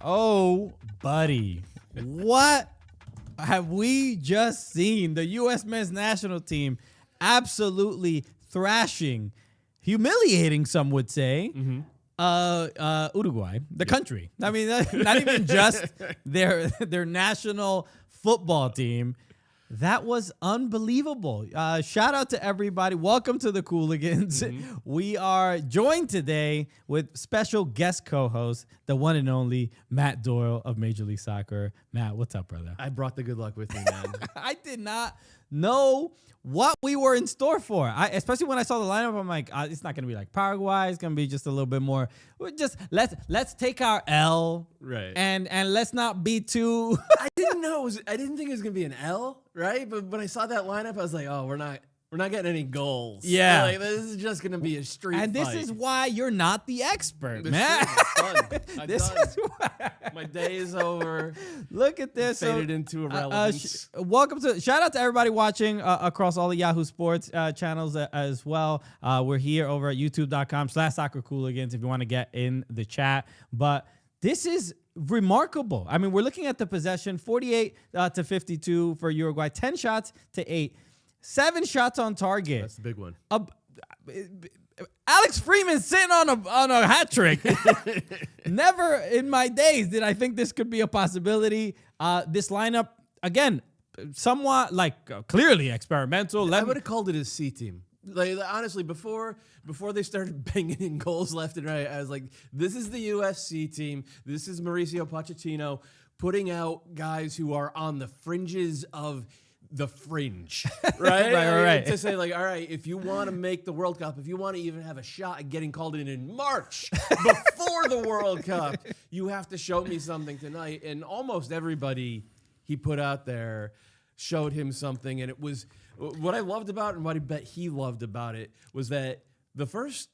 Oh, buddy. What have we just seen? The U.S. men's national team absolutely thrashing, humiliating, some would say, Uruguay, the country. I mean, not even just their national football team. That was unbelievable. Shout out to everybody. Welcome to the Cooligans. We are joined today with special guest co-host, the one and only Matt Doyle of Major League Soccer. Matt, what's up, brother? I brought the good luck with me, man. I did not know what we were in store for. Especially when I saw the lineup, I'm like, it's not going to be like Paraguay. It's going to be just a little bit more. Let's take our L, Right. And let's not be too. I didn't think it was gonna be an L, right? But when I saw that lineup, I was like, oh, we're not getting any goals. Yeah. Like, this is just gonna be a street And fight. this is why you're not the expert, This man. is done. My day is over. Look at this. Faded into irrelevance. Shout out to everybody watching across all the Yahoo Sports channels as well. We're here over at youtube.com/soccercooligans if you want to get in the chat. But this is remarkable. I mean, we're looking at the possession, 48 to 52 for Uruguay, 10 shots to 8, 7 shots on target. That's the big one. Alex Freeman sitting on a hat trick. Never in my days did I think this could be a possibility. This lineup, again, somewhat clearly experimental. I would have called it a C team. Like, honestly, before they started banging in goals left and right, I was like, this is the USC team. This is Mauricio Pochettino putting out guys who are on the fringes of the fringe, right? right. To say, like, all right, if you want to make the World Cup, if you want to even have a shot at getting called in March before the World Cup, you have to show me something tonight. And almost everybody he put out there showed him something, and it was what I loved about it, and what I bet he loved about it was that the first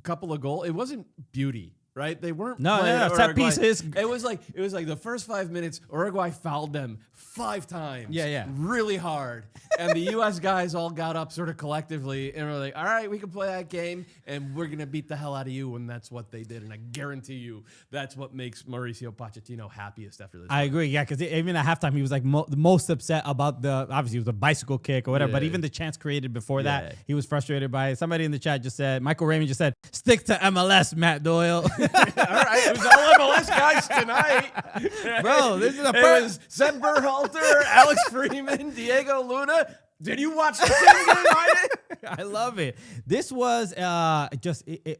couple of goals, it wasn't beauty, right? They weren't no, set pieces. It was like the first 5 minutes, Uruguay fouled them 5 times. Yeah. Really hard. And the U.S. guys all got up sort of collectively and were like, all right, we can play that game, and we're going to beat the hell out of you, and that's what they did. And I guarantee you that's what makes Mauricio Pochettino happiest after this. I agree, yeah, because even at halftime, he was like the most upset about obviously it was a bicycle kick or whatever, but even the chance created before that, he was frustrated by it. Somebody in the chat just said, Michael Raymond just said, stick to MLS, Matt Doyle. All right, it was all MLS guys tonight. Bro, this is a It was Seb Berhalter, Alex Freeman, Diego Luna. Did you watch the same game I did? I love it. This was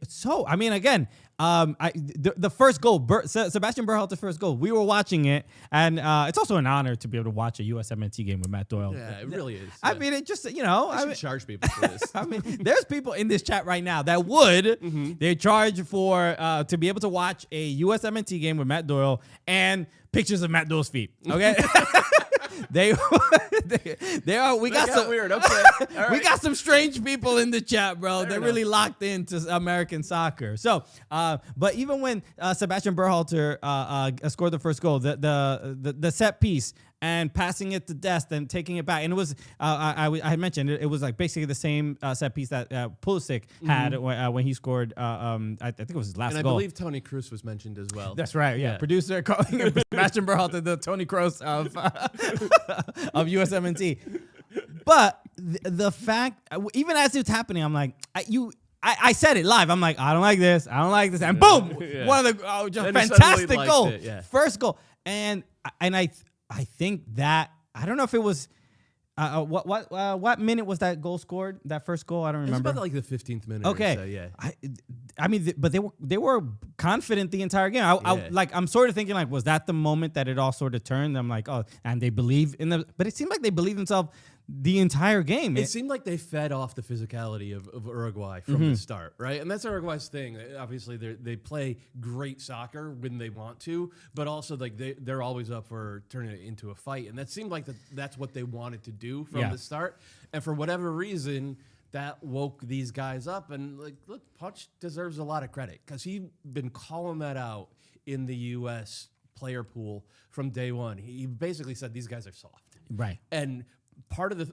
so. I mean, again, the first goal, Sebastian Berhalter's first goal. We were watching it, and it's also an honor to be able to watch a USMNT game with Matt Doyle. Yeah, it really is. I mean, it just I should charge people for this. I mean, there's people in this chat right now that would they charge for to be able to watch a USMNT game with Matt Doyle and pictures of Matt Doyle's feet. Okay. They are. We got some weird. Okay, right. We got some strange people in the chat, bro. They're really locked into American soccer. So, but even when Sebastian Berhalter scored the first goal, the set piece and passing it to Dest and taking it back, and it was I had mentioned it was like basically the same set piece that Pulisic had when he scored. I think it was his last goal. And I believe Tony Cruz was mentioned as well. That's right. Yeah. Producer calling him Sebastian Berhalter the Tony Kroos of USMNT. But the fact, even as it's happening, I'm like, I said it live. I'm like, I don't like this. And boom, one of the just fantastic goal, first goal. And I think that I don't know if it was what minute was that goal scored? That first goal, I don't remember. It was about like the 15th minute. Okay, or so, yeah. I mean, but they were confident the entire game. I'm sort of thinking like, was that the moment that it all sort of turned? I'm like, oh, and they believe in but it seemed like they believed themselves the entire game. It seemed like they fed off the physicality of Uruguay from the start, right? And that's Uruguay's thing. Obviously, they play great soccer when they want to, but also like they're always up for turning it into a fight. And that seemed like that's what they wanted to do from the start. And for whatever reason, that woke these guys up. And like, look, Poch deserves a lot of credit because he'd been calling that out in the U.S. player pool from day one. He basically said these guys are soft, right? And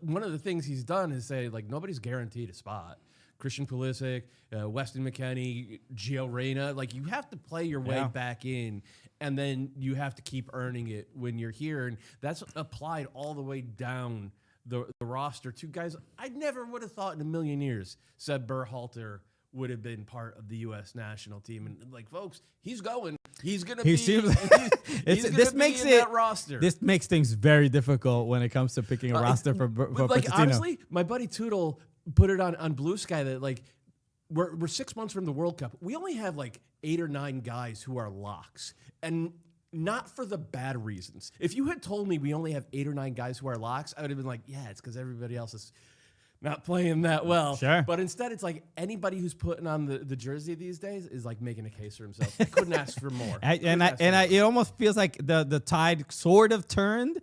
one of the things he's done is say like nobody's guaranteed a spot. Christian Pulisic, Weston McKennie, Gio Reyna. Like, you have to play your way back in, and then you have to keep earning it when you're here. And that's applied all the way down the roster to guys I never would have thought in a million years said Berhalter would have been part of the U.S. national team. And, like, folks, he's going. He's going to be that roster. This makes things very difficult when it comes to picking a roster for like, Pochettino. Honestly, my buddy Toodle put it on Blue Sky that, like, we're 6 months from the World Cup. We only have, like, 8 or 9 guys who are locks. And not for the bad reasons. If you had told me we only have 8 or 9 guys who are locks, I would have been like, yeah, it's because everybody else is not playing that well. Sure. But instead, it's like anybody who's putting on the jersey these days is like making a case for himself. I couldn't ask for more. It almost feels like the tide sort of turned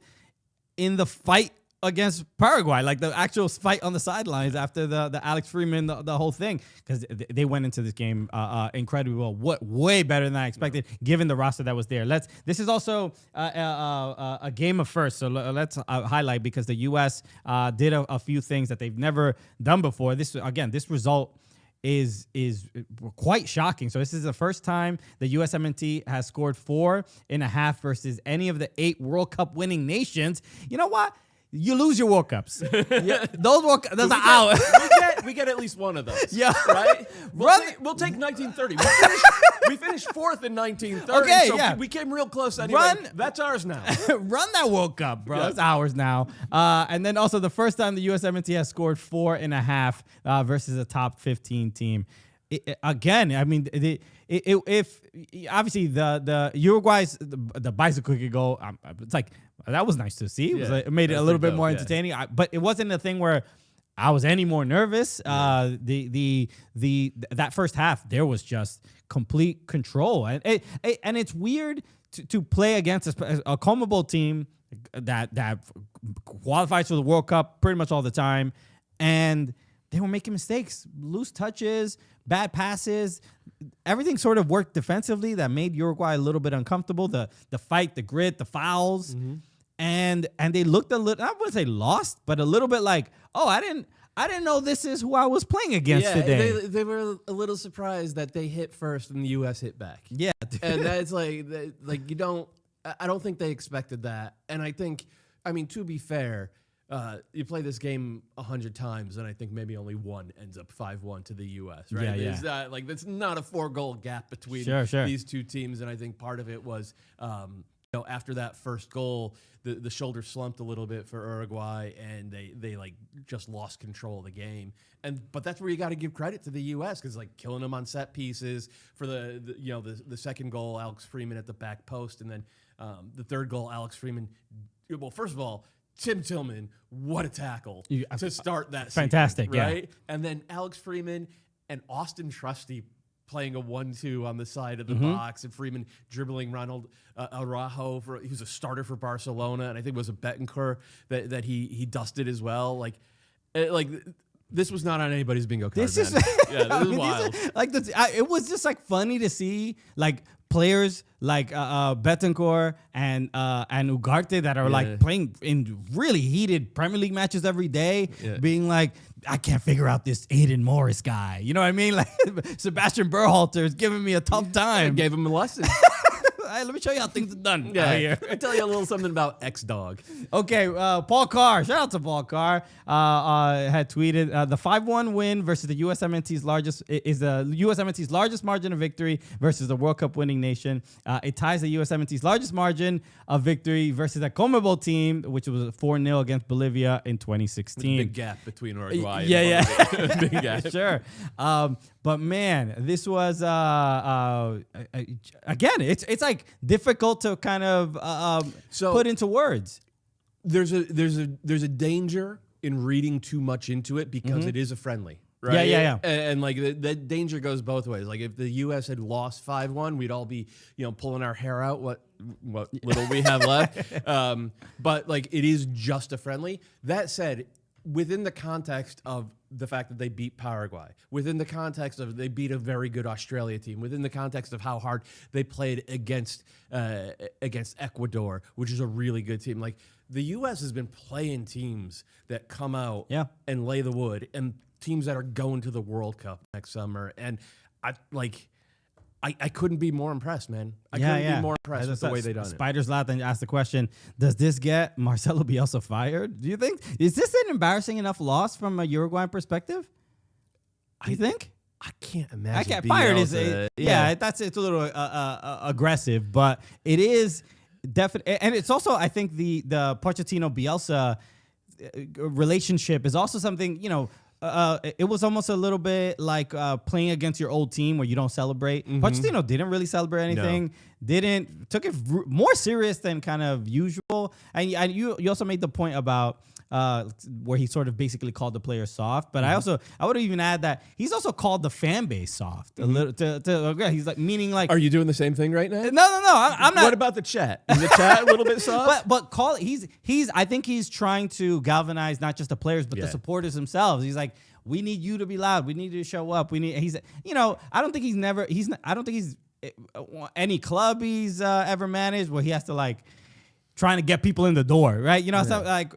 in the fight against Paraguay, like the actual fight on the sidelines after the Alex Freeman, the whole thing, because they went into this game incredibly well, way better than I expected, given the roster that was there. This is also a game of first, so let's highlight, because the U.S. did a few things that they've never done before. This result is quite shocking. So this is the first time the USMNT has scored 4.5 versus any of the 8 World Cup winning nations. You know what? You lose your World Cups. Yeah, those are out. We get at least one of those. Yeah. Right? We'll take 1930. We finished 4th in 1930. Okay, so yeah. We came real close anyway. That's ours now. Run that World Cup, bro. Yeah. It's ours now. And then also the first time the USMNT has scored 4.5 versus a top 15 team. Again, I mean, if obviously the Uruguay's the bicycle kick goal, it's like, that was nice to see. It made it a little bit more entertaining. But it wasn't a thing where I was any more nervous. That first half, there was just complete control, and it's weird to play against a CONMEBOL team that qualifies for the World Cup pretty much all the time, and they were making mistakes, loose touches, bad passes. Everything sort of worked defensively that made Uruguay a little bit uncomfortable. The fight, the grit, the fouls. Mm-hmm. And they looked a little, I wouldn't say lost, but a little bit like, oh, I didn't know this is who I was playing against today. They were a little surprised that they hit first and the U.S. hit back. Yeah. And that's like I don't think they expected that. And I think, I mean, to be fair, you play this game 100 times, and I think maybe only one ends up 5-1 to the U.S., right? Yeah, that's not a 4-goal gap between these two teams, and I think part of it was, after that first goal, the shoulder slumped a little bit for Uruguay, and they like just lost control of the game. But that's where you got to give credit to the U.S. because like killing them on set pieces for the second goal, Alex Freeman at the back post, and then the third goal, Alex Freeman. Well, first of all, Tim Tillman, what a tackle to start that fantastic, sequence, right? Yeah. And then Alex Freeman and Austin Trusty playing a 1-2 on the side of the box, and Freeman dribbling Ronald Araujo. He was a starter for Barcelona, and I think it was a Betancourt that he dusted as well. Like this was not on anybody's bingo card. This is wild. It was just like funny to see like players like Betancourt and Ugarte that are like playing in really heated Premier League matches every day, being like, I can't figure out this Aiden Morris guy. You know what I mean? Like Sebastian Berhalter is giving me a tough time. I gave him a lesson. Hey, let me show you how things are done out here. I'll tell you a little something about X-Dog. Okay, Paul Carr. Shout out to Paul Carr. Had tweeted the 5-1 win versus the USMNT's largest margin of victory versus the World Cup winning nation. It ties the USMNT's largest margin of victory versus a CONMEBOL team, which was 4-0 against Bolivia in 2016. Big gap between Uruguay. Yeah. Big gap. Sure. But man, this was again, it's like difficult to kind of put into words. There's a danger in reading too much into it because it is a friendly. Right? Yeah. And like the danger goes both ways. Like if the U.S. had lost 5-1, we'd all be pulling our hair out what little we have left. But like it is just a friendly. That said, within the context of the fact that they beat Paraguay, within the context of they beat a very good Australia team, within the context of how hard they played against Ecuador, which is a really good team. Like the U.S. has been playing teams that come out and lay the wood, and teams that are going to the World Cup next summer, and I couldn't be more impressed, man. I couldn't be more impressed with the way they done it. Spiders Laugh then asked the question, does this get Marcelo Bielsa fired? Do you think? Is this an embarrassing enough loss from a Uruguayan perspective? Do you think? I can't imagine. Fired is it's a little aggressive, but it is definitely, and it's also, I think the Pochettino Bielsa relationship is also something, it was almost a little bit like playing against your old team where you don't celebrate. Pochettino didn't really celebrate anything. Took it more serious than kind of usual. And you also made the point about where he sort of basically called the players soft. But I would even add that he's also called the fan base soft a little. He's like meaning like. Are you doing the same thing right now? No. I'm not. What about the chat? Is the chat a little bit soft? But I think he's trying to galvanize not just the players but the supporters themselves. He's like, we need you to be loud. We need you to show up. I don't think he's any club he's ever managed where he has to like trying to get people in the door, right? So like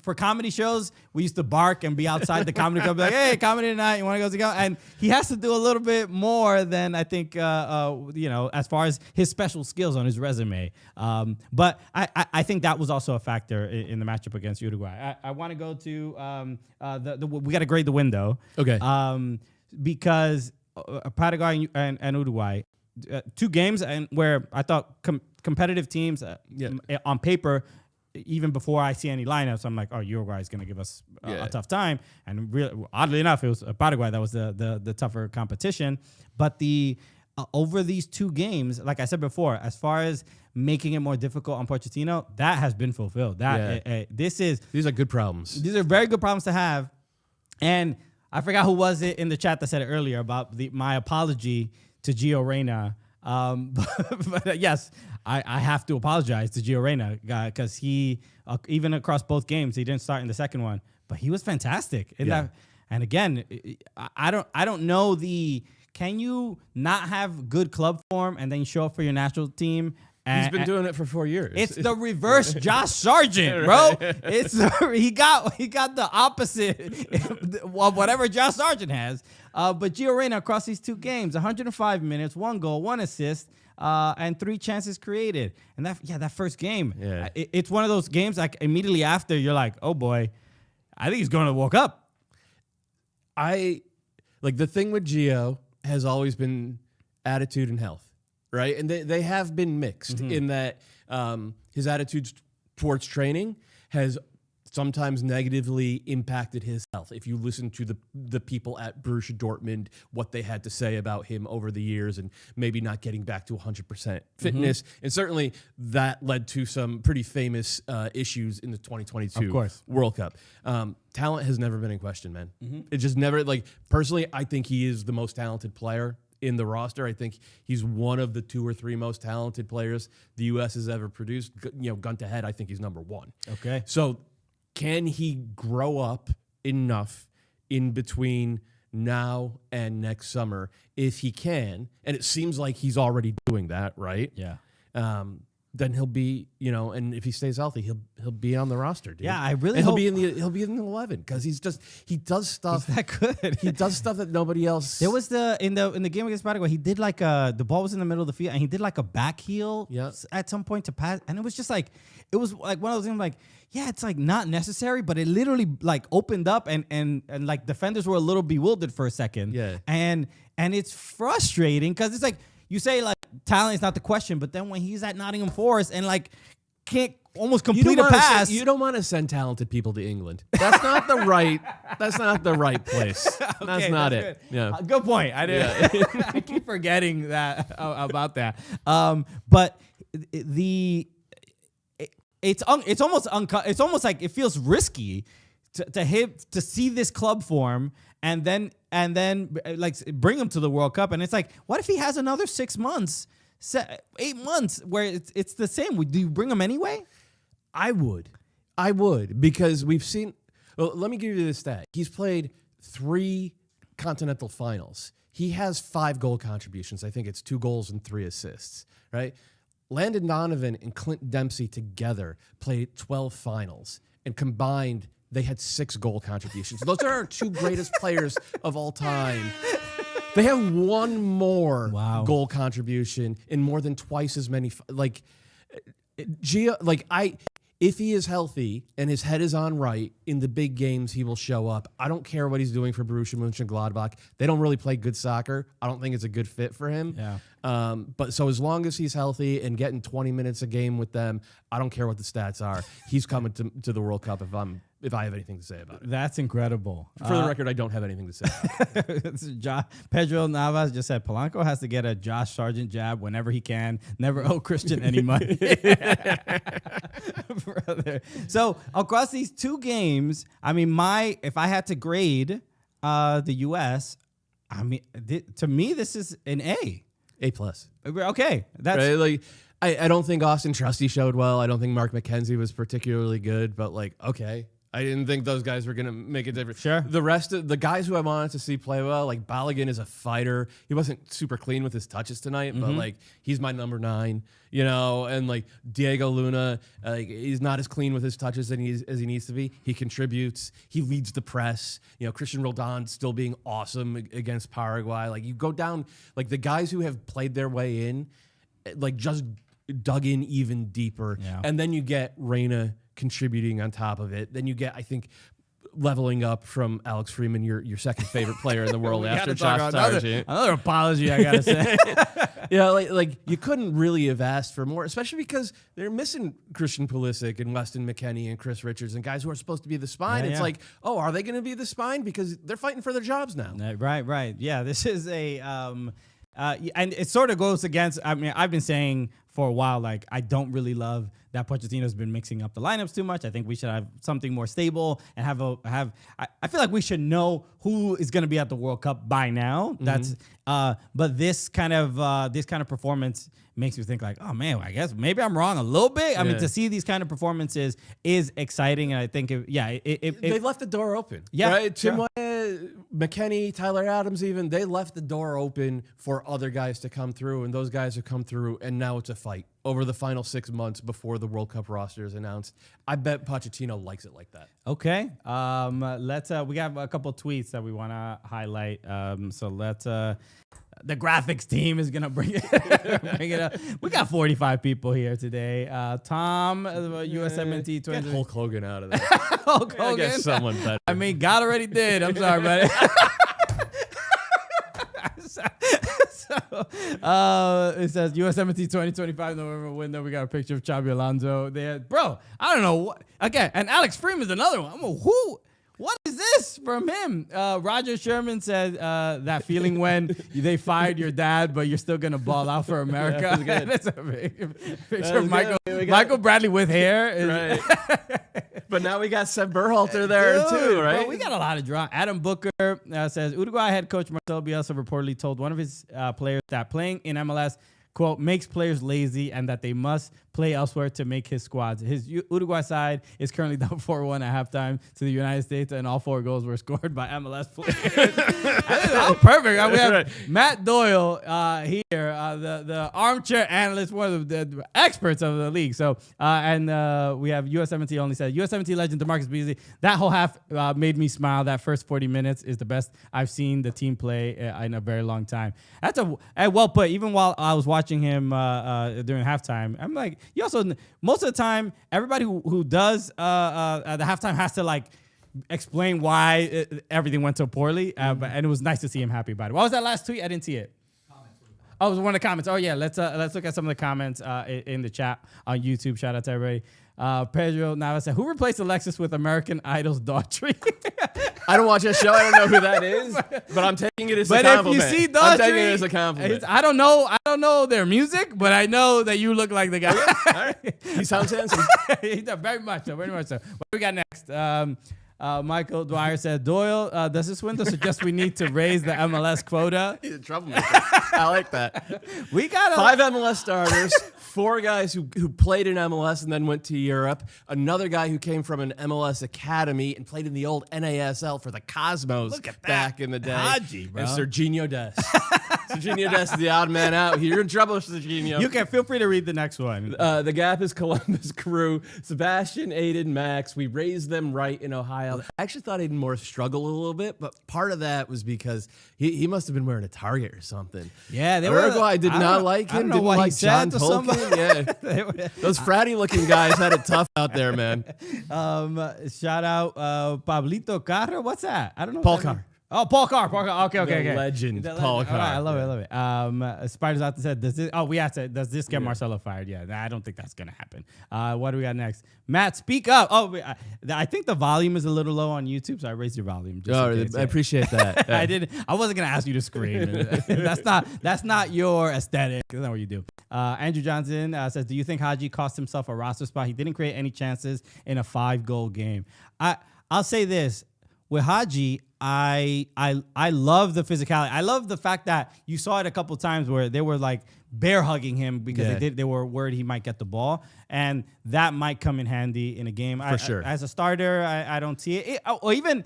for comedy shows, we used to bark and be outside the comedy club, like, hey, comedy tonight, you want to go? And he has to do a little bit more than I think, as far as his special skills on his resume. But I think that was also a factor in the matchup against Uruguay. I want to go to we got to grade the window. Okay. Because Paraguay and Uruguay, 2 games and where I thought competitive teams on paper, even before I see any lineups, I'm like, oh, Uruguay is going to give us a tough time. And really, oddly enough, it was Paraguay that was the tougher competition. But over these 2 games, like I said before, as far as making it more difficult on Pochettino, that has been fulfilled. These are good problems. These are very good problems to have. And I forgot who was it in the chat that said it earlier about my apology to Gio Reyna. But yes, I have to apologize to Gio Reyna because he, even across both games, he didn't start in the second one, but he was fantastic. And again, I don't know can you not have good club form and then show up for your national team? He's been doing it for 4 years. It's the reverse Josh Sargent, bro. He got the opposite of whatever Josh Sargent has. But Gio Reyna across these 2 games, 105 minutes, 1 goal, 1 assist, and 3 chances created. And that first game, it's one of those games like immediately after you're like, oh boy, I think he's going to World Cup. The thing with Gio has always been attitude and health. Right, and they have been mixed in that his attitude towards training has sometimes negatively impacted his health. If you listen to the people at Borussia Dortmund, what they had to say about him over the years and maybe not getting back to 100% fitness, and certainly that led to some pretty famous issues in the 2022 World Cup. Talent has never been in question, man. It just never, personally, I think he is the most talented player in the roster. I think he's one of the 2 or 3 most talented players the U.S. has ever produced. Gun to head, I think he's number 1. Okay. So can he grow up enough in between now and next summer? If he can, and it seems like he's already doing that, right? Yeah. Then he'll be, and if he stays healthy, he'll be on the roster, dude. Yeah, I really and hope he'll be in the 11 because he does stuff. He's that good. He does stuff that nobody else. There was in the game against Paraguay, he did the ball was in the middle of the field and he did like a back heel at some point to pass, and it was just like one of those things like, yeah, it's like not necessary, but it literally like opened up and like defenders were a little bewildered for a second. Yeah. And it's frustrating because it's like you say like talent is not the question, but then when he's at Nottingham Forest and like can't almost complete a pass. You don't want to send talented people to England. That's not the right. That's not the right place. That's not it. Good. Yeah. Good point. I did. Yeah. I keep forgetting that about that. But it's almost like it feels risky to see this club form and then like bring him to the World Cup, and it's like, what if he has another 6 months, 8 months where it's the same? Do you bring him anyway? I would, because we've seen. Well, let me give you this stat. He's played 3 continental finals. He has 5 goal contributions. I think it's 2 goals and 3 assists. Right. Landon Donovan and Clint Dempsey together played 12 finals and combined they had 6 goal contributions. Those are our 2 greatest players of all time. They have 1 more goal contribution in more than twice as many. If he is healthy and his head is on right in the big games, he will show up. I don't care what he's doing for Borussia Mönchengladbach. They don't really play good soccer. I don't think it's a good fit for him. Yeah. But so as long as he's healthy and getting 20 minutes a game with them, I don't care what the stats are. He's coming to the World Cup if I have anything to say about it. That's incredible. For the record, I don't have anything to say about it. Pedro Navas just said Polanco has to get a Josh Sargent jab whenever he can. Never owe Christian any money. Brother. So across these 2 games, I mean, if I had to grade the U.S., I mean, to me, this is an A. A+. Okay. That's right? Like, I don't think Austin Trusty showed well. I don't think Mark McKenzie was particularly good, but okay. I didn't think those guys were going to make a difference. Sure. The rest of the guys who I wanted to see play well, like Balogun is a fighter. He wasn't super clean with his touches tonight, but he's my number 9, and Diego Luna, he's not as clean with his touches as he needs to be. He contributes. He leads the press. Christian Roldan still being awesome against Paraguay. You go down, the guys who have played their way in, just dug in even deeper. Yeah. And then you get Reyna contributing on top of it. Then you get, I think, leveling up from Alex Freeman, your second favorite player in the world after Josh Sargent. Another apology, I gotta say. You couldn't really have asked for more, especially because they're missing Christian Pulisic and Weston McKennie and Chris Richards and guys who are supposed to be the spine. Yeah, it's are they going to be the spine? Because they're fighting for their jobs now. Right. Yeah, this is a and it sort of goes against. I mean, I've been saying for a while, I don't really love that Pochettino's been mixing up the lineups too much. I think we should have something more stable and I feel like we should know who is going to be at the World Cup by now. That's but this kind of performance makes me think oh man, I guess maybe I'm wrong a little bit. I mean, to see these kind of performances is exciting, and I think they left the door open. Yeah, right. Tim McKennie, Tyler Adams, even they left the door open for other guys to come through, and those guys have come through, and now it's a fight over the final 6 months before the World Cup roster is announced. I bet Pochettino likes it like that. Okay. We got a couple tweets that we want to highlight. The graphics team is going to bring it up. We got 45 people here today. Tom, USMNT. Get Hulk Hogan out of there. Hulk Hogan? I guess someone better. I mean, God already did. I'm sorry, buddy. It says USMNT 2025 November window. We got a picture of Xabi Alonso there. Bro, I don't know what. Okay, and Alex Freeman is another one. What is this from him? Roger Sherman said that feeling when they fired your dad, but you're still going to ball out for America. Yeah, that's a big picture of Michael Bradley with hair. Right. But now we got Seb Berhalter there too, right? Bro, we got a lot of drama. Adam Booker says Uruguay head coach Marcelo Bielsa reportedly told one of his players that playing in MLS, quote, makes players lazy and that they must play elsewhere to make his squads. His Uruguay side is currently down 4-1 at halftime to the United States, and all 4 goals were scored by MLS players. How perfect. We have Matt Doyle here, the armchair analyst, one of the experts of the league. So, and we have USMNT only said, USMNT legend DeMarcus Beasley, that whole half made me smile. That first 40 minutes is the best I've seen the team play in a very long time. That's well put. Even while I was watching him during halftime, I'm like, you also, most of the time, everybody who does the halftime has to explain why everything went so poorly. And it was nice to see him happy about it. What was that last tweet? I didn't see it. Oh, it was one of the comments. Oh yeah, let's look at some of the comments in the chat on YouTube. Shout out to everybody. Pedro Navas said, "Who replaced Alexis with American Idol's Daughtry?" I don't watch that show. I don't know who that is, but I'm taking it as a compliment. But if you see Daughtry, I'm taking it as a compliment. I don't know their music, but I know that you look like the guy. Okay. All right. He sounds handsome. Very much so. Very much so. What do we got next? Michael Dwyer said, Doyle, does this window suggest we need to raise the MLS quota? He's a troublemaker. I like that. We got 5 MLS starters, 4 guys who played in MLS and then went to Europe, another guy who came from an MLS academy and played in the old NASL for the Cosmos back in the day. Haji, bro. And Serginho Dest. Serginho Dest is the odd man out. You're in trouble, Serginho. You can feel free to read the next one. The gap is Columbus Crew, Sebastian, Aiden, Max. We raised them right in Ohio. I actually thought Aiden Morris struggled a little bit, but part of that was because he must have been wearing a Target or something. Yeah, Uruguay did not like him. I don't know Didn't what like he said John to Tolkien. Yeah, those fratty looking guys had it tough out there, man. Shout out Pablito Carro. What's that? I don't know. Paul Carr. Oh, Paul Carr. Okay. Legend, The Paul legend. Carr. All right, I love it. Spiders out said, we asked it, does this get Marcelo fired? Yeah, I don't think that's going to happen. What do we got next? Matt, speak up. Oh, I think the volume is a little low on YouTube, so I raised your volume. I appreciate that. I wasn't going to ask you to scream. That's not your aesthetic. That's not what you do. Andrew Johnson says, do you think Haji cost himself a roster spot? He didn't create any chances in a 5-goal game. I'll say this. With Haji, I love the physicality. I love the fact that you saw it a couple times where they were like bear hugging him because they were worried he might get the ball, and that might come in handy in a game. For sure. As a starter, I don't see it. Or even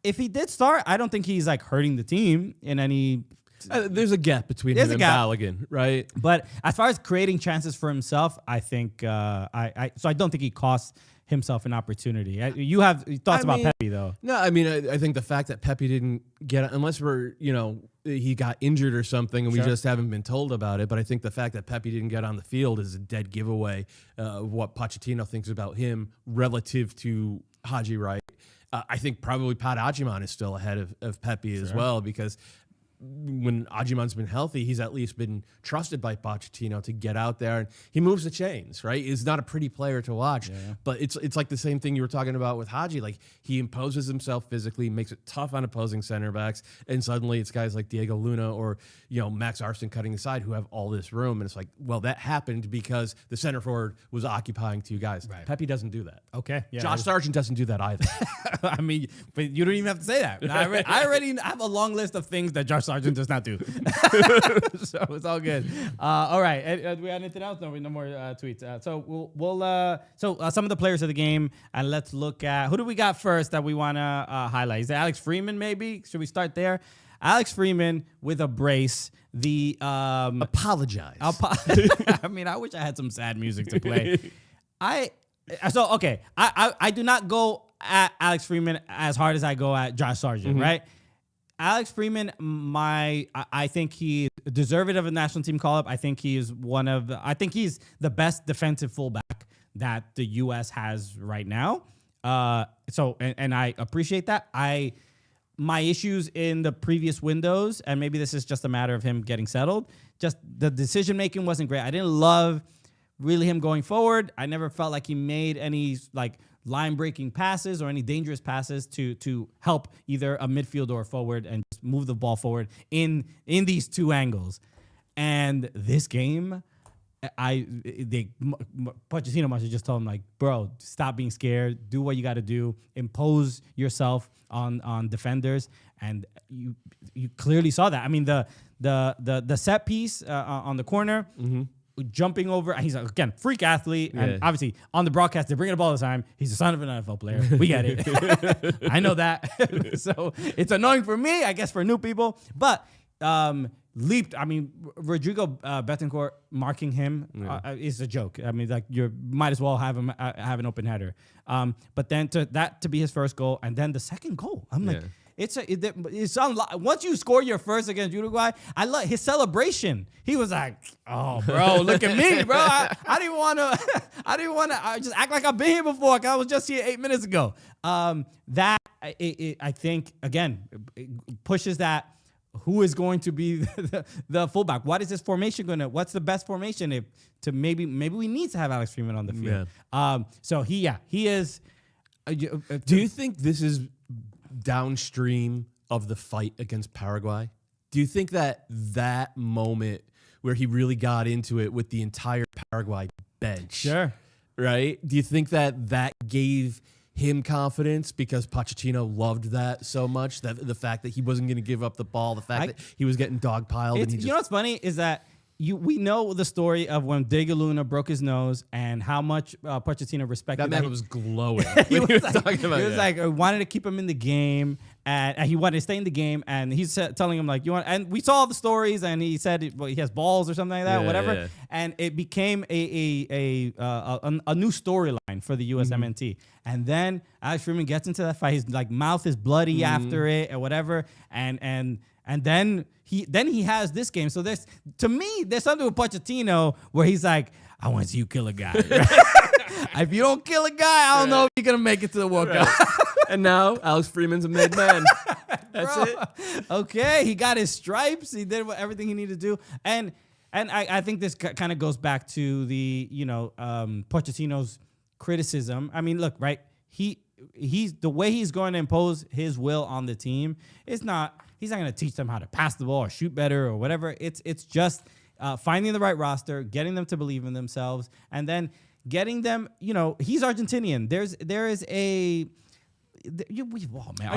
if he did start, I don't think he's like hurting the team in any. There's a gap between him and Balogun, right? But as far as creating chances for himself, I think so I don't think he costs himself an opportunity. You have thoughts about Pepe though. No, I mean, I think the fact that Pepe didn't get, unless he got injured or something and we just haven't been told about it. But I think the fact that Pepe didn't get on the field is a dead giveaway of what Pochettino thinks about him relative to Haji Wright. I think probably Pat Ajiman is still ahead of Pepe as well, because when Ajiman's been healthy, he's at least been trusted by Pochettino to get out there, and he moves the chains, right? He's not a pretty player to watch, but it's like the same thing you were talking about with Haji. Like, he imposes himself physically, makes it tough on opposing center backs, and suddenly it's guys like Diego Luna or Max Arston cutting aside who have all this room, and it's like, well, that happened because the center forward was occupying 2 guys. Right. Pepe doesn't do that. Okay, Josh Sargent doesn't do that either. I mean, but you don't even have to say that. I already have a long list of things that Josh Sargent does not do. So it's all good. All right. We got anything else? No more tweets. So we'll some of the players of the game, and let's look at who do we got first that we want to highlight. Is it Alex Freeman? Maybe should we start there? Alex Freeman with a brace. The apologize. I mean, I wish I had some sad music to play. I do not go at Alex Freeman as hard as I go at Josh Sargent, right? Alex Freeman, I think he deserved of a national team call-up. I think he is I think he's the best defensive fullback that the U.S. has right now. And I appreciate that. My issues in the previous windows, and maybe this is just a matter of him getting settled, just the decision-making wasn't great. I didn't love really him going forward. I never felt like he made any line-breaking passes or any dangerous passes to help either a midfield or a forward and just move the ball forward in these 2 angles. And this game, Pochettino must have just told him, like, bro, stop being scared. Do what you got to do. Impose yourself on defenders. And you clearly saw that. I mean, the set piece on the corner, jumping over, and he's again freak athlete, and obviously on the broadcast they're bringing the ball all the time. He's the son of an NFL player. We get it. I know that. So it's annoying for me, I guess, for new people. But leaped. I mean, Rodrigo Betancourt marking him is a joke. I mean, like, you might as well have him have an open header. But then to be his first goal, and then the second goal, I'm like. It's once you score your first against Uruguay, I love his celebration. He was like, "Oh, bro, look at me, bro. I didn't want to. I just act like I've been here before. I was just here 8 minutes ago." That I think again pushes that. Who is going to be the fullback? What is this formation going to? What's the best formation? Maybe we need to have Alex Freeman on the field. So he is. Do you think this is downstream of the fight against Paraguay? Do you think that moment where he really got into it with the entire Paraguay bench, right? Do you think that gave him confidence because Pochettino loved that so much, that the fact that he wasn't going to give up the ball, the fact that he was getting dogpiled? And you know what's funny is that we know the story of when Diego Luna broke his nose and how much Pochettino respected that. Man was glowing. He was like, wanted to keep him in the game. and he wanted to stay in the game, and he's telling him like, you want, and we saw all the stories, and he said he has balls or something like that, whatever, and it became a new storyline for the USMNT, and then Alex Freeman gets into that fight, his like mouth is bloody after it or whatever, and then he has this game. So there's something with Pochettino where he's like, I want to see you kill a guy. If you don't kill a guy, I don't know if you're gonna make it to the World Cup. And now Alex Freeman's a made man. That's it. Okay, he got his stripes. He did everything he needed to do, and I think this kind of goes back to the Pochettino's criticism. I mean, look, right? He's the way he's going to impose his will on the team. He's not going to teach them how to pass the ball or shoot better or whatever. It's just finding the right roster, getting them to believe in themselves, and then getting them. He's Argentinian. There is a. Man,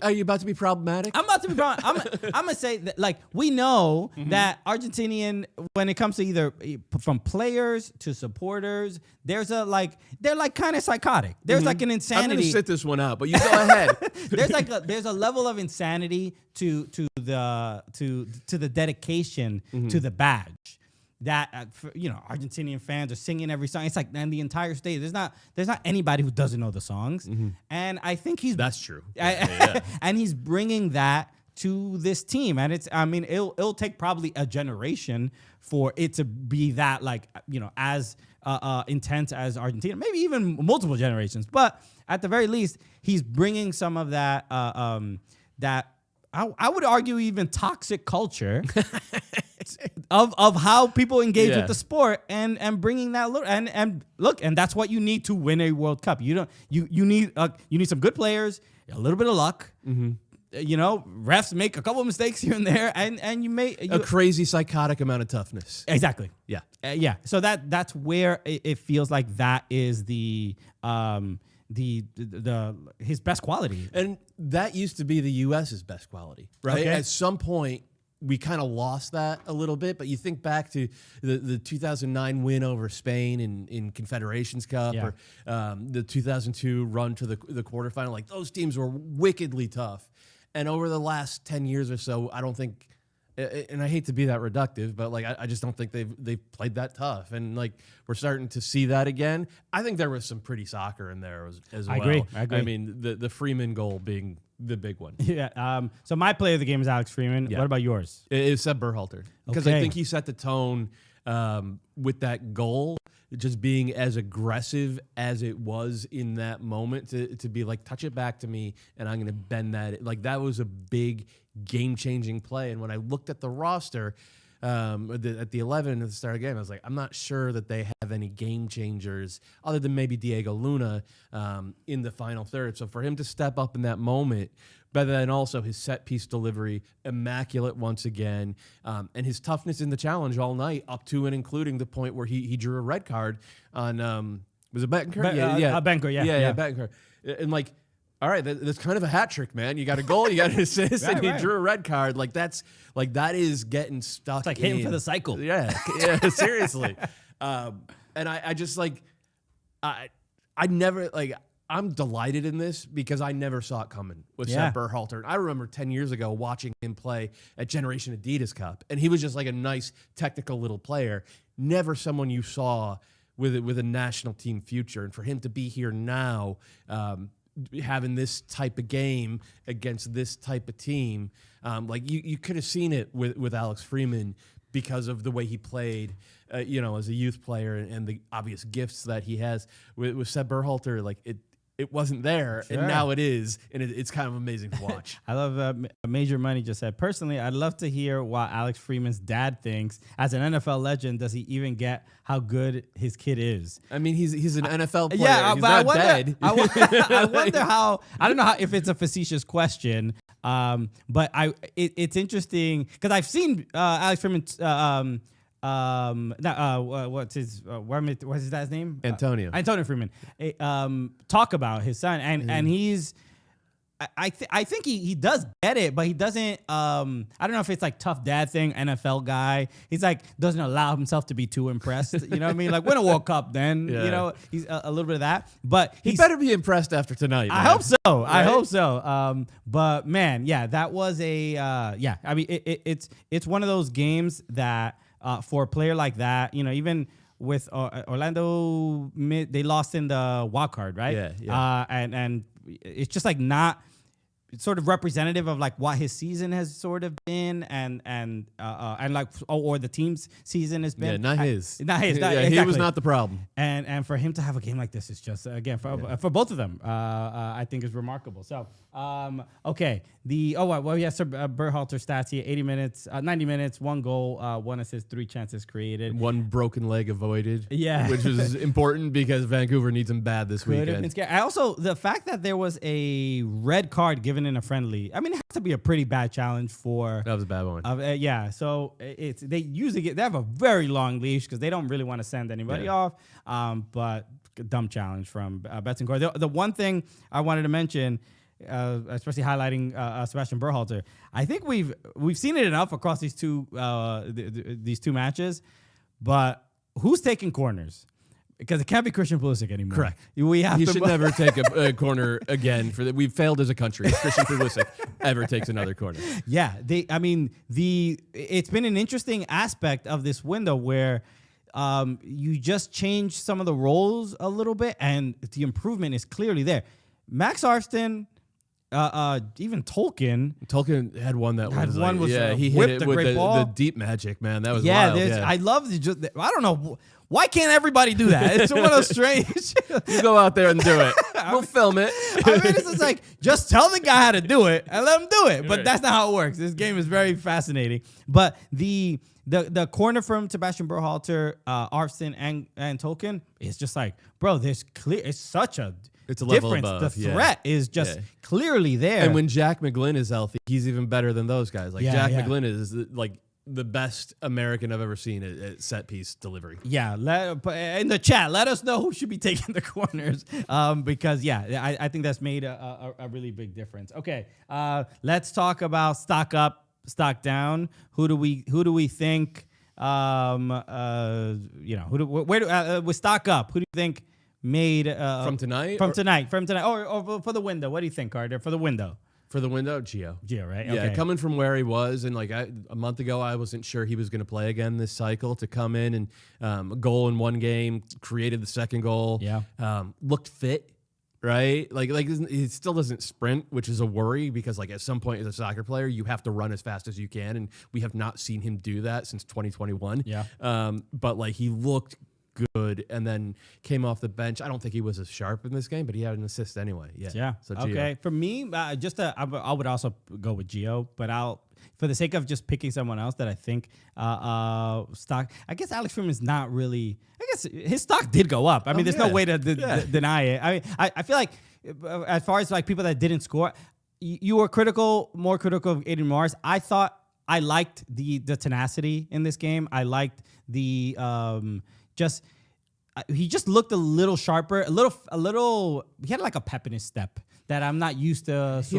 Are you about to be problematic? I'm about to be problematic. I'm gonna say that, like, we know that Argentinian, when it comes to either from players to supporters, they're like kind of psychotic. There's like an insanity. I'm gonna sit this one out, but you go ahead. there's a level of insanity to the dedication to the badge. That Argentinian fans are singing every song. It's like, and the entire stage. There's not anybody who doesn't know the songs, and I think that's true. And he's bringing that to this team, and it'll take probably a generation for it to be that as intense as Argentina, maybe even multiple generations. But at the very least, he's bringing some of that that I would argue even toxic culture. Of how people engage with the sport and bringing that and that's what you need to win a World Cup. You need some good players, a little bit of luck. Refs make a couple of mistakes here and there, and you make a crazy psychotic amount of toughness. Exactly. Yeah. So that's where it feels like that is the his best quality, and that used to be the U.S.'s best quality, right? Okay. At some point, we kind of lost that a little bit, but you think back to the 2009 win over Spain in Confederations Cup, or the 2002 run to the quarterfinal. Like, those teams were wickedly tough. And over the last 10 years or so, I don't think, and I hate to be that reductive, but like I just don't think they've played that tough. And like, we're starting to see that again. I think there was some pretty soccer in there as well. I agree. I mean, the Freeman goal being the big one. Yeah. So my player of the game is Alex Freeman. Yeah. What about yours? It's Seb Berhalter, because I think he set the tone with that goal, just being as aggressive as it was in that moment to be like, touch it back to me, and I'm going to bend that. Like, that was a big game-changing play. And when I looked at the roster at the 11 at the start of the game, I was like, I'm not sure that they have any game changers other than maybe Diego Luna in the final third. So for him to step up in that moment, but then also his set piece delivery, immaculate once again, and his toughness in the challenge all night, up to and including the point where he drew a red card on was it Betancourt? Betancourt, yeah, Betancourt. And like, all right, that's kind of a hat trick, man. You got a goal, you got an assist, and you drew a red card. Like, that is getting stuck. It's like hitting for the cycle. Yeah, seriously. And I just like, I never like. I'm delighted in this because I never saw it coming with Seb Berhalter. And I remember 10 years ago watching him play at Generation Adidas Cup, and he was just like a nice technical little player. Never someone you saw with a national team future. And for him to be here now, having this type of game against this type of team, like you could have seen it with Alex Freeman because of the way he played, as a youth player and the obvious gifts that he has. With Seb Berhalter, like it wasn't there, and now it is, and it's kind of amazing to watch. I love Major Money just said, personally, I'd love to hear what Alex Freeman's dad thinks. As an NFL legend, does he even get how good his kid is? I mean, he's an NFL player. Yeah, he's but not dead. I wonder how. I don't know if it's a facetious question, but it's interesting because I've seen Alex Freeman. What's his dad's name? Antonio Freeman. Talk about his son, and he's I think he does get it, but he doesn't. I don't know if it's like tough dad thing, NFL guy. He's like doesn't allow himself to be too impressed. You know what I mean? Like win a World Cup, then you know he's a little bit of that. But he better be impressed after tonight. Man. I hope so. Right? I hope so. But man, yeah, that was a I mean, it's one of those games that for a player like that, you know, even with Orlando, they lost in the wild card, right? Yeah. And it's just like not sort of representative of like what his season has sort of been and like or the team's season has been. Yeah, not his. Exactly. He was not the problem. And for him to have a game like this is just again for both of them, I think is remarkable. So okay, Berhalter stats here: 80 minutes, 90 minutes, 1 goal, 1 assist, 3 chances created, 1 broken leg avoided. Yeah, which was important because Vancouver needs him bad this weekend. I also the fact that there was a red card given in a friendly. I mean, it has to be a pretty bad challenge for. That was a bad one. Yeah, so they usually they have a very long leash because they don't really want to send anybody off. But dumb challenge from Betancourt. The one thing I wanted to mention, especially highlighting Sebastian Berhalter, I think we've seen it enough across these two matches, but who's taking corners? Because it can't be Christian Pulisic anymore. Correct. He should never take a corner again. We've failed as a country. If Christian Pulisic ever takes another corner. Yeah, it's been an interesting aspect of this window where you just change some of the roles a little bit, and the improvement is clearly there. Max Arston. Even Tolkien had one that had was one like, was he whipped hit it a with great ball. the deep magic, man. That was wild. I love the. I don't know why can't everybody do that. It's one of those strange. You go out there and do it. We'll film it. I mean, it's just like just tell the guy how to do it and let him do it. But that's not how it works. This game is very fascinating. But the corner from Sebastian Berhalter, Arston, and Tolkien is just like, bro. There's clear. It's such a. It's a level difference. above. The threat is just clearly there. And when Jack McGlynn is healthy, he's even better than those guys. Like Jack McGlynn is like the best American I've ever seen at set piece delivery. Yeah, in the chat, let us know who should be taking the corners. Because I think that's made a really big difference. Okay, let's talk about stock up, stock down. Who do we think? With stock up, who do you think made from tonight, or for the window? What do you think, Carter? For the window, Gio, right? Yeah, okay. Coming from where he was, and like a month ago, I wasn't sure he was going to play again this cycle. To come in and a goal in one game, created the second goal. Looked fit. Right, like he still doesn't sprint, which is a worry because like at some point as a soccer player, you have to run as fast as you can, and we have not seen him do that since 2021. But like he looked good and then came off the bench. I don't think he was as sharp in this game, but he had an assist anyway. So Gio. Okay, for me, I would also go with Gio, but for the sake of just picking someone else that I think stock. I guess Alex Freeman is not really. I guess his stock did go up. I mean, there's no way to deny it. I mean, I feel like as far as like people that didn't score, you were more critical of Aiden Mars. I thought I liked the tenacity in this game. I liked the he just looked a little sharper, a little. He had like a pep in his step that I'm not used to. He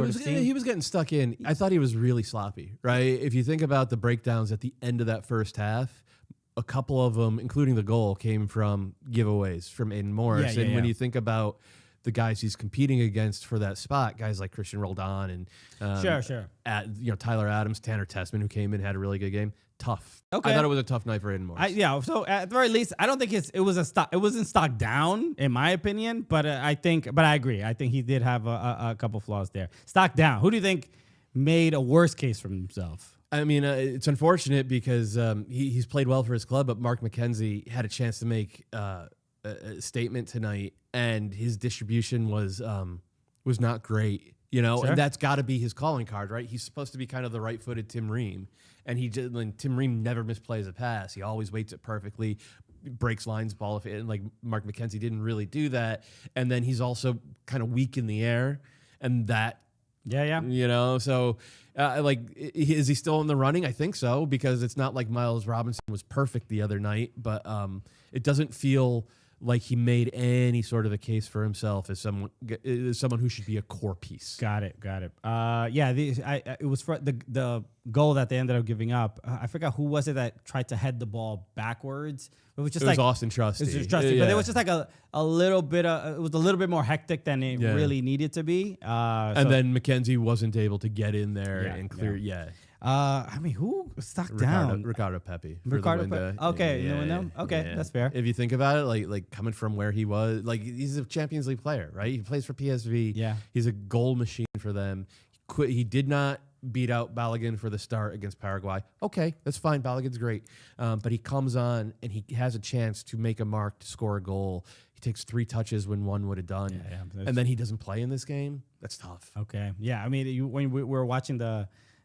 was getting stuck in. I thought he was really sloppy, right? If you think about the breakdowns at the end of that first half, a couple of them, including the goal, came from giveaways from Aiden Morris. When you think about the guys he's competing against for that spot, guys like Christian Roldan and Tyler Adams, Tanner Tessman, who came in, had a really good game. Tough. Okay. I thought it was a tough night for Aiden Morris. So at the very least, I don't think it wasn't stock down in my opinion, but I agree. I think he did have a couple flaws there. Stock down. Who do you think made a worse case for himself? I mean, it's unfortunate because he's played well for his club, but Mark McKenzie had a chance to make a statement tonight, and his distribution was not great. And that's got to be his calling card, right? He's supposed to be kind of the right-footed Tim Ream, and Tim Ream never misplays a pass. He always waits it perfectly, breaks lines, ball, and like Mark McKenzie didn't really do that. And then he's also kind of weak in the air, and that. So is he still in the running? I think so, because it's not like Miles Robinson was perfect the other night, but it doesn't feel like he made any sort of a case for himself as someone who should be a core piece. Got it. It was for the goal that they ended up giving up. I forgot who was it that tried to head the ball backwards. It was just It was Austin Trusty. It was Trusty, but it was just like a little bit it was a little bit more hectic than it really needed to be. And then McKenzie wasn't able to get in there and clear. Yeah. I mean, who stuck down? Ricardo Pepi. Ricardo Pepi. Okay, you know. Okay, that's fair. If you think about it, like coming from where he was, like he's a Champions League player, right? He plays for PSV. Yeah. He's a goal machine for them. He did not beat out Balogun for the start against Paraguay. Okay, that's fine. Balogun's great. But he comes on and he has a chance to make a mark, to score a goal. He takes 3 touches when one would have done. And then he doesn't play in this game. That's tough. Okay. Yeah, I mean, when we were watching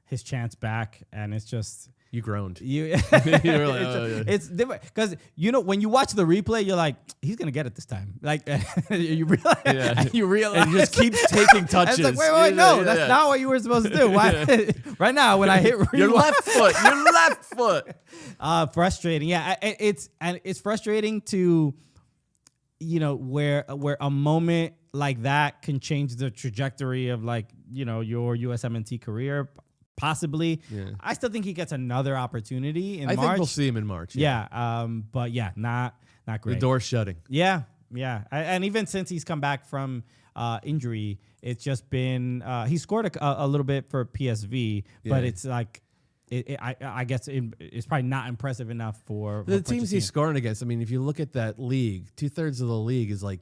his chance back, and it's just... You groaned. You were like, it's different because when you watch the replay, you're like, he's gonna get it this time. Like you realize, and he just keeps taking touches. It's like, wait, no, that's not what you were supposed to do. Why? Right now, when I hit your left foot, frustrating. Yeah, it's frustrating to, where a moment like that can change the trajectory of your USMNT career. Possibly. Yeah. I still think he gets another opportunity in March. I think we'll see him in March. Yeah. But not great. The door's shutting. Yeah. And even since he's come back from injury, it's just been he scored a little bit for PSV, but it's like I guess it's probably not impressive enough for the teams he's scoring against. I mean, if you look at that league, 2/3 of the league is like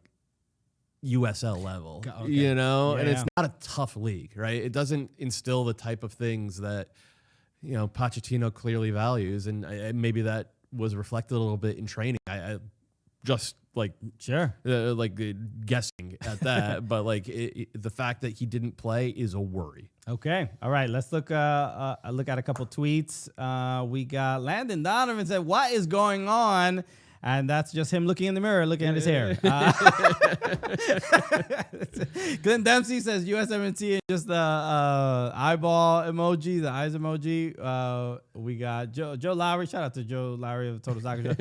USL level, and it's not a tough league, right? It doesn't instill the type of things that, Pochettino clearly values. And maybe that was reflected a little bit in training. I just guessing at that, but the fact that he didn't play is a worry. Okay. All right. Let's look at a couple tweets. We got Landon Donovan said, "What is going on?" And that's just him looking in the mirror, looking at his hair. Glenn Dempsey says USMNT and just the eyeball emoji, the eyes emoji. We got Joe Lowry. Shout out to Joe Lowry of Total Soccer Show.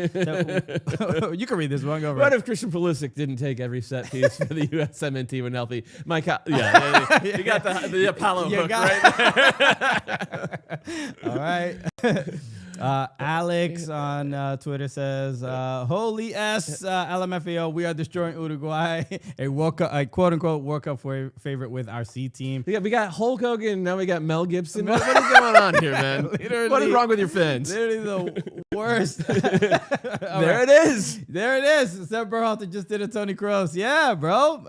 You can read this one. Go over. What if Christian Pulisic didn't take every set piece for the USMNT when healthy? You got the Apollo hook right there. All right. Alex on Twitter says, "Holy S, LMFAO, we are destroying Uruguay, a quote unquote World Cup favorite with our C team." We got Hulk Hogan, now we got Mel Gibson. What is going on here, man? What is wrong with your fans? Literally the worst. There it is. There it is. Seb Berhalter just did a Tony Kroos. Yeah, bro.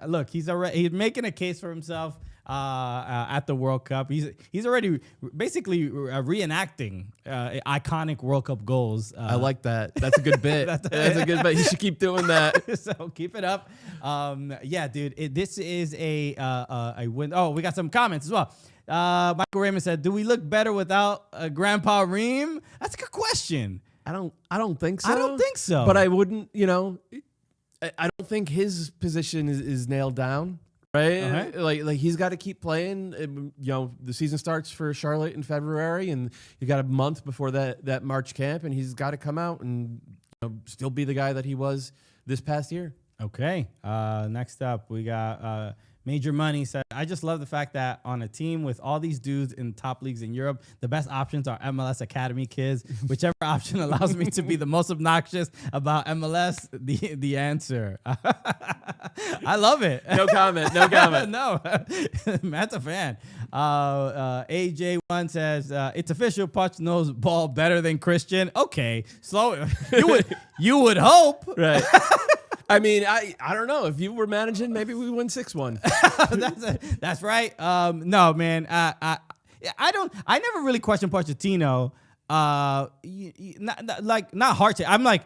Look, he's making a case for himself. At the World Cup, he's already basically reenacting iconic World Cup goals. I like that. That's a good bit. That's a good bit. He should keep doing that. So keep it up. Yeah, dude. This is a win. Oh, we got some comments as well. Michael Raymond said, "Do we look better without Grandpa Reem?" That's a good question. I don't think so. I don't think so. But I wouldn't. I don't think his position is nailed down. Right, like he's got to keep playing. The season starts for Charlotte in February, and you got a month before that March camp, and he's got to come out and still be the guy that he was this past year. Okay. Next up, we got Major Money said, "I just love the fact that on a team with all these dudes in top leagues in Europe, the best options are MLS Academy kids. Whichever option allows me to be the most obnoxious about MLS, the answer." I love it. No comment. No, Matt's a fan. AJ1 says, "It's official. Poch knows ball better than Christian." Okay, slow it. You would hope, right? I mean, I don't know. If you were managing, maybe we win 6-1. That's right. No, man. I never really questioned Pochettino. Not hard to. I'm like,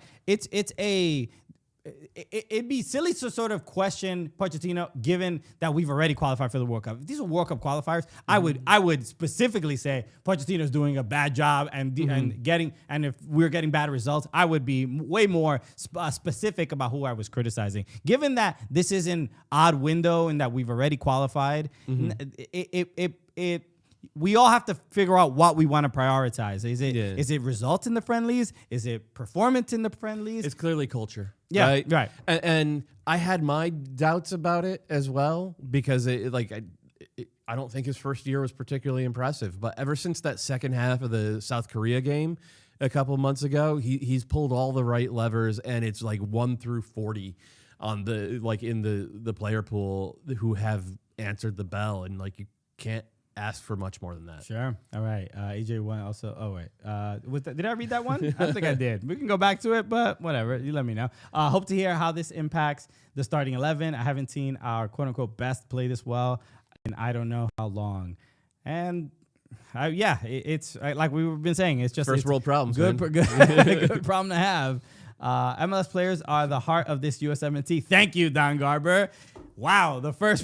it'd be silly to sort of question Pochettino, given that we've already qualified for the World Cup. If these are World Cup qualifiers, I would specifically say Pochettino's doing a bad job and if we're getting bad results, I would be way more specific about who I was criticizing. Given that this is an odd window and that we've already qualified, we all have to figure out what we want to prioritize. Is it results in the friendlies? Is it performance in the friendlies? It's clearly culture. Yeah, right. And I had my doubts about it as well because I don't think his first year was particularly impressive. But ever since that second half of the South Korea game a couple of months ago, he's pulled all the right levers, and it's like 1 through 40 on in the player pool who have answered the bell, and like you can't ask for much more than that. Sure. All right. AJ1 also. Oh, wait. Did I read that one? I don't think I did. We can go back to it, but whatever. You let me know. Hope to hear how this impacts the starting 11. I haven't seen our quote-unquote best play this well, and I don't know how long. And it's like we've been saying. It's just first world problems. Good problem to have. MLS players are the heart of this USMNT. Thank you, Don Garber. Wow, the first...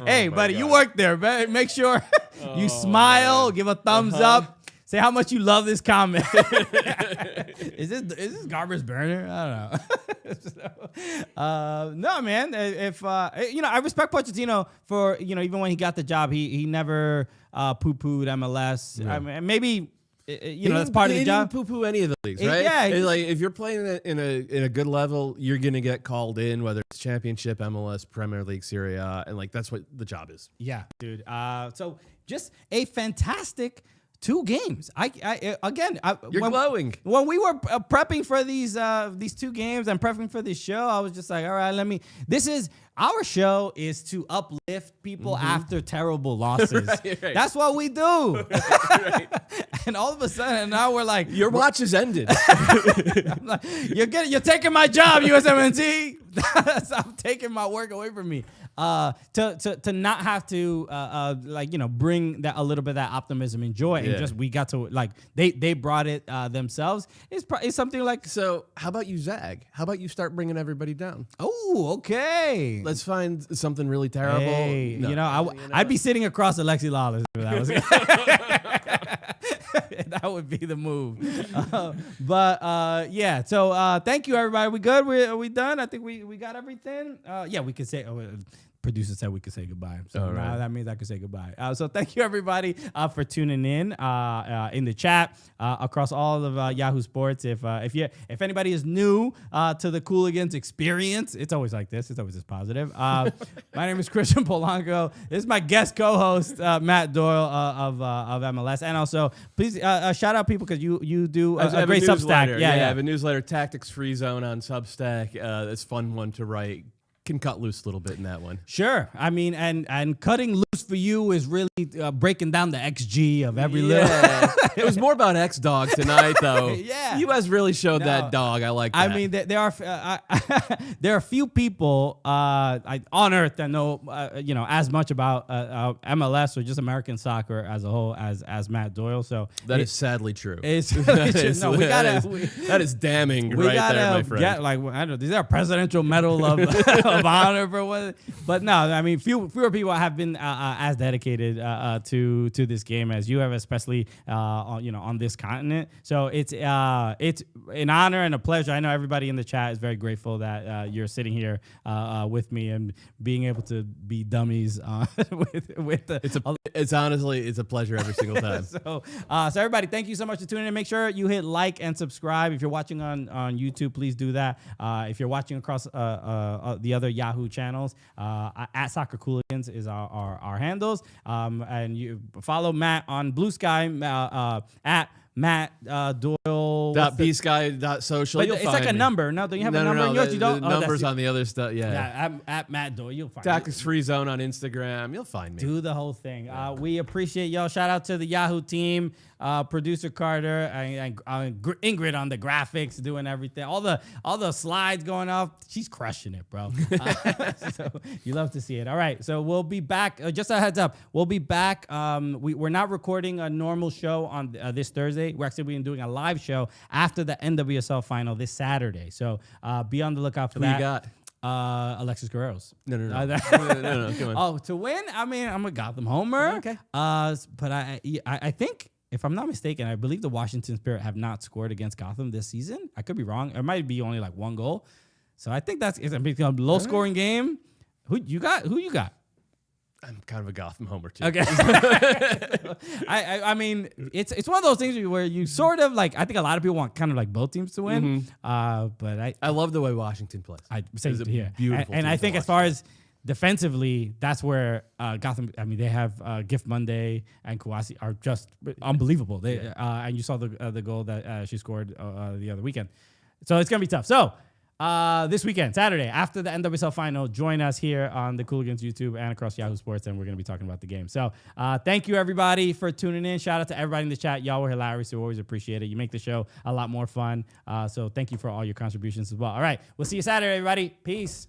Hey, buddy, God. You work there, man. Make sure you smile, give a thumbs up, say how much you love this comment. Is this Garber's burner? I don't know. No, man. If I respect Pochettino for even when he got the job, he never poo-pooed MLS. Yeah. I mean, maybe. That's part of the job. Didn't poo-poo any of the leagues, right? Yeah. It's like if you're playing in a good level, you're gonna get called in, whether it's Championship, MLS, Premier League, Serie A, and like that's what the job is. Yeah, dude. So just a fantastic 2 games. You're glowing. When we were prepping for these 2 games and prepping for this show, I was just like, all right, our show is to uplift people after terrible losses. Right. That's what we do. Right. And all of a sudden now we're like, your watch has ended. I'm like, you're taking my job, USMNT. Stop taking my work away from me. To not have to bring that a little bit of that optimism and joy, and just we got to they brought it themselves. It's something like, so how about you zag? How about you start bringing everybody down? Oh, okay. Let's find something really terrible. Hey, no, I'd be sitting across Alexi Lawless if that was that would be the move. So thank you, everybody. We good? Are we done? I think we got everything. We could say. Producer said we could say goodbye. So now that means I could say goodbye. So thank you, everybody, for tuning in the chat across all of Yahoo Sports. If anybody is new to the Cooligans experience, it's always like this. It's always this positive. My name is Christian Polanco. This is my guest co-host, Matt Doyle of MLS. And also, please shout out people because you do a great Substack. Yeah, I have a newsletter, Tactics Free Zone on Substack. It's a fun one to write. Can cut loose a little bit in that one. Sure. I mean, and cutting loose for you is really breaking down the XG of every little. It was more about X-Dog tonight, though. Yeah. You guys really showed that dog. I like that. I mean, there are few people on earth that know, as much about MLS or just American soccer as a whole as Matt Doyle. So that is sadly true. That is damning right there, my friend. I don't know. Is there a presidential medal of honor for what? But no, I mean, fewer people have been as dedicated to this game as you have, especially on this continent. So it's an honor and a pleasure. I know everybody in the chat is very grateful that you're sitting here with me and being able to be dummies with the. It's honestly a pleasure every single time. So everybody, thank you so much for tuning in. Make sure you hit like and subscribe. If you're watching on YouTube, please do that. If you're watching across the other Yahoo channels, at Soccer Cooligans is our handles. And you follow Matt on Blue Sky at Matt Doyle. .bsky.social. It's like a number. No, don't you have a number in yours? You don't? The numbers on the other stuff. Yeah. At Matt Doyle. You'll find Tactics Free Zone on Instagram. You'll find me. Do the whole thing. Yeah. We appreciate y'all. Shout out to the Yahoo team, producer Carter and Ingrid on the graphics, doing everything. All the slides going off. She's crushing it, bro. So you love to see it. All right. So we'll be back. Just a heads up. We'll be back. We're not recording a normal show on this Thursday. We're actually doing a live show after the NWSL final this Saturday. So be on the lookout for that. Who you got? Alexis Guerrero's. No. No, come on. Oh, to win? I mean, I'm a Gotham homer. Okay. But I think, if I'm not mistaken, I believe the Washington Spirit have not scored against Gotham this season. I could be wrong. It might be only like 1 goal. So I think it's a low scoring game. Who you got? I'm kind of a Gotham homer too. Okay. I mean, it's one of those things where you sort of like, I think a lot of people want kind of like both teams to win. But I love the way Washington plays. I say It's a here. beautiful And team I to think watch. as far as defensively, that's where Gotham, I mean, they have Gift Monday and Kouassi are just unbelievable. They and you saw the goal that she scored the other weekend. So it's going to be tough. So this weekend, Saturday, after the NWSL final, join us here on the Cooligans YouTube and across Yahoo Sports, and we're going to be talking about the game. So thank you, everybody, for tuning in. Shout out to everybody in the chat. Y'all were hilarious. We always appreciate it. You make the show a lot more fun. So thank you for all your contributions as well. All right. We'll see you Saturday, everybody. Peace.